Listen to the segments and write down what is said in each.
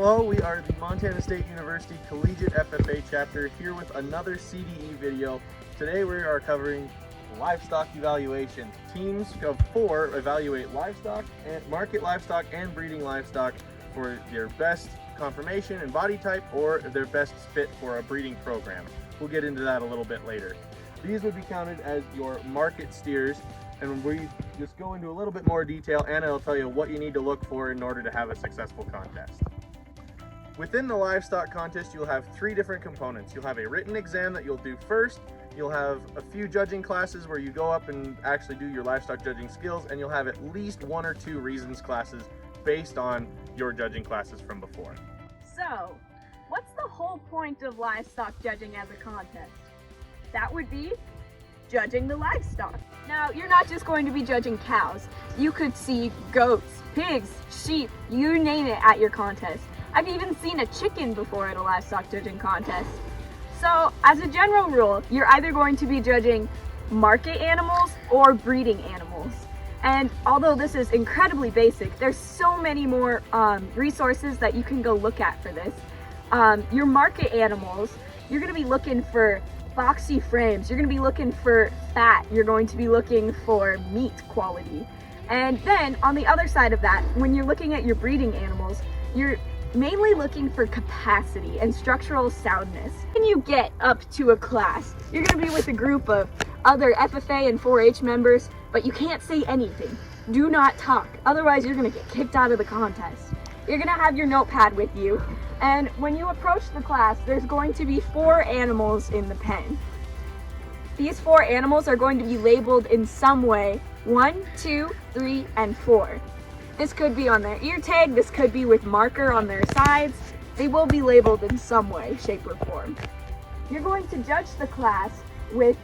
Hello, we are the Montana State University Collegiate FFA chapter here with another CDE video. Today we are covering livestock evaluation. Teams of 4 evaluate livestock and market livestock and breeding livestock for their best conformation and body type or their best fit for a breeding program. We'll get into that a little bit later. These would be counted as your market steers, and we just go into a little bit more detail, and I'll tell you what you need to look for in order to have a successful contest. Within the livestock contest, you'll have 3 different components. You'll have a written exam that you'll do first. You'll have a few judging classes where you go up and actually do your livestock judging skills, and you'll have at least 1 or 2 reasons classes based on your judging classes from before. So, what's the whole point of livestock judging as a contest? That would be judging the livestock. Now, you're not just going to be judging cows. You could see goats, pigs, sheep, you name it at your contest. I've even seen a chicken before at a livestock judging contest. So, as a general rule, you're either going to be judging market animals or breeding animals. And although this is incredibly basic, there's so many more resources that you can go look at for this. Your market animals, you're going to be looking for boxy frames, you're going to be looking for fat, you're going to be looking for meat quality. And then on the other side of that, when you're looking at your breeding animals, you're mainly looking for capacity and structural soundness. When you get up to a class, you're going to be with a group of other FFA and 4-H members, but you can't say anything. Do not talk, otherwise you're going to get kicked out of the contest. You're going to have your notepad with you, and when you approach the class, there's going to be 4 animals in the pen. These 4 animals are going to be labeled in some way, 1, 2, 3, and 4. This could be on their ear tag, this could be with marker on their sides. They will be labeled in some way, shape, or form. You're going to judge the class with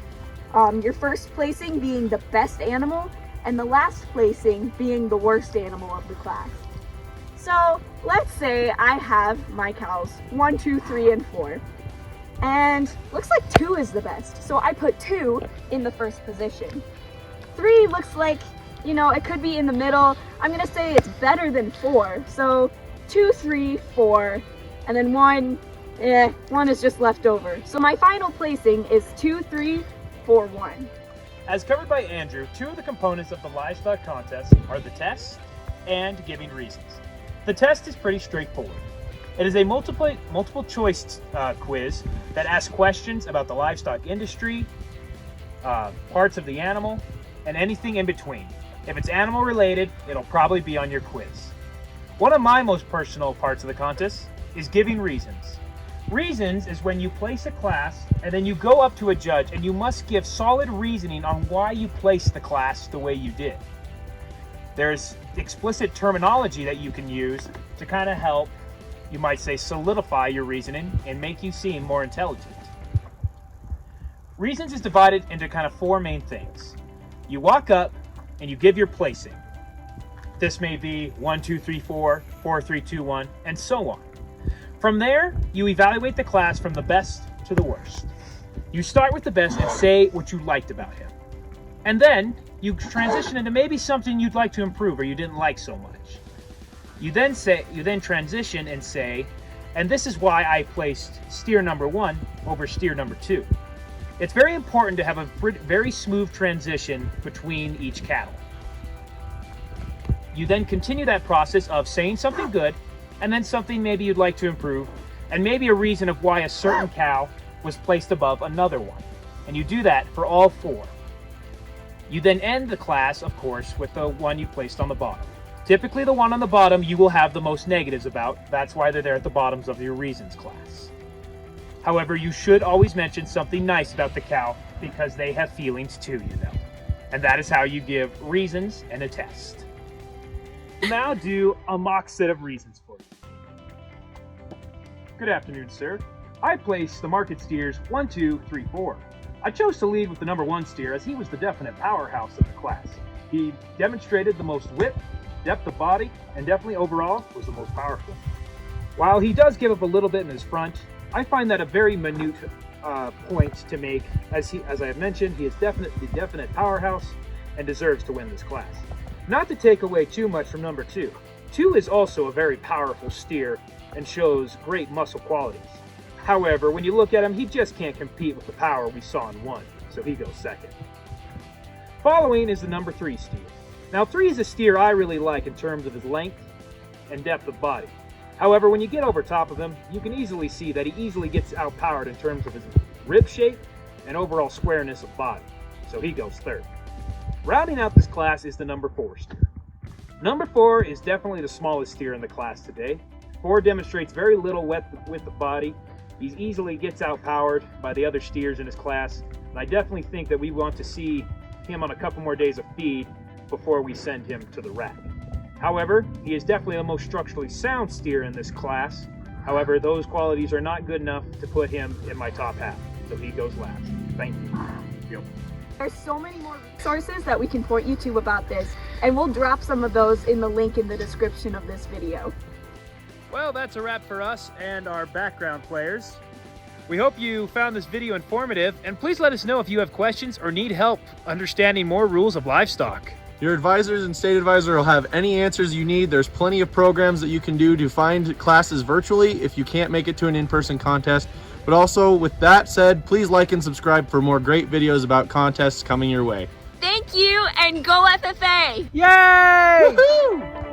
your first placing being the best animal and the last placing being the worst animal of the class. So let's say I have my cows 1, 2, 3, and 4. And looks like 2 is the best. So I put 2 in the first position. 3 looks like, you know, it could be in the middle. I'm gonna say it's better than 4. So 2, 3, 4, and then 1 is just left over. So my final placing is 2, 3, 4, 1. As covered by Andrew, 2 of the components of the livestock contest are the test and giving reasons. The test is pretty straightforward. It is a multiple choice quiz that asks questions about the livestock industry, parts of the animal, and anything in between. If it's animal related, it'll probably be on your quiz. One of my most personal parts of the contest is giving reasons. Reasons is when you place a class and then you go up to a judge and you must give solid reasoning on why you placed the class the way you did. There's explicit terminology that you can use to kind of help, you might say, solidify your reasoning and make you seem more intelligent. Reasons is divided into kind of 4 main things. You walk up and you give your placing. This may be 1, 2, 3, 4, 4, 3, 2, 1, and so on. From there, you evaluate the class from the best to the worst. You start with the best and say what you liked about him. And then you transition into maybe something you'd like to improve or you didn't like so much. You then transition and say, and this is why I placed steer number 1 over steer number 2. It's very important to have a very smooth transition between each cattle. You then continue that process of saying something good and then something maybe you'd like to improve and maybe a reason of why a certain cow was placed above another one. And you do that for all 4. You then end the class, of course, with the one you placed on the bottom. Typically the one on the bottom you will have the most negatives about. That's why they're there at the bottoms of your reasons class. However, you should always mention something nice about the cow because they have feelings too, you know. And that is how you give reasons and a test. Now do a mock set of reasons for you. Good afternoon, sir. I placed the market steers 1, 2, 3, 4. I chose to lead with the number 1 steer as he was the definite powerhouse of the class. He demonstrated the most width, depth of body, and definitely overall was the most powerful. While he does give up a little bit in his front, I find that a very minute point to make. As I have mentioned, he is definitely the definite powerhouse and deserves to win this class. Not to take away too much from number 2, 2 is also a very powerful steer and shows great muscle qualities. However, when you look at him, he just can't compete with the power we saw in 1, so he goes second. Following is the number 3 steer. Now 3 is a steer I really like in terms of his length and depth of body. However, when you get over top of him, you can easily see that he easily gets outpowered in terms of his rib shape and overall squareness of body, so he goes third. Rounding out this class is the number 4 steer. Number 4 is definitely the smallest steer in the class today. 4 demonstrates very little width of body. He easily gets outpowered by the other steers in his class, and I definitely think that we want to see him on a couple more days of feed before we send him to the rack. However, he is definitely the most structurally sound steer in this class. However, those qualities are not good enough to put him in my top half, so he goes last. Thank you. There's so many more resources that we can point you to about this, and we'll drop some of those in the link in the description of this video. Well, that's a wrap for us and our background players. We hope you found this video informative, and please let us know if you have questions or need help understanding more rules of livestock. Your advisors and state advisor will have any answers you need. There's plenty of programs that you can do to find classes virtually if you can't make it to an in-person contest. But also, with that said, please like and subscribe for more great videos about contests coming your way. Thank you, and go FFA! Yay! Woohoo!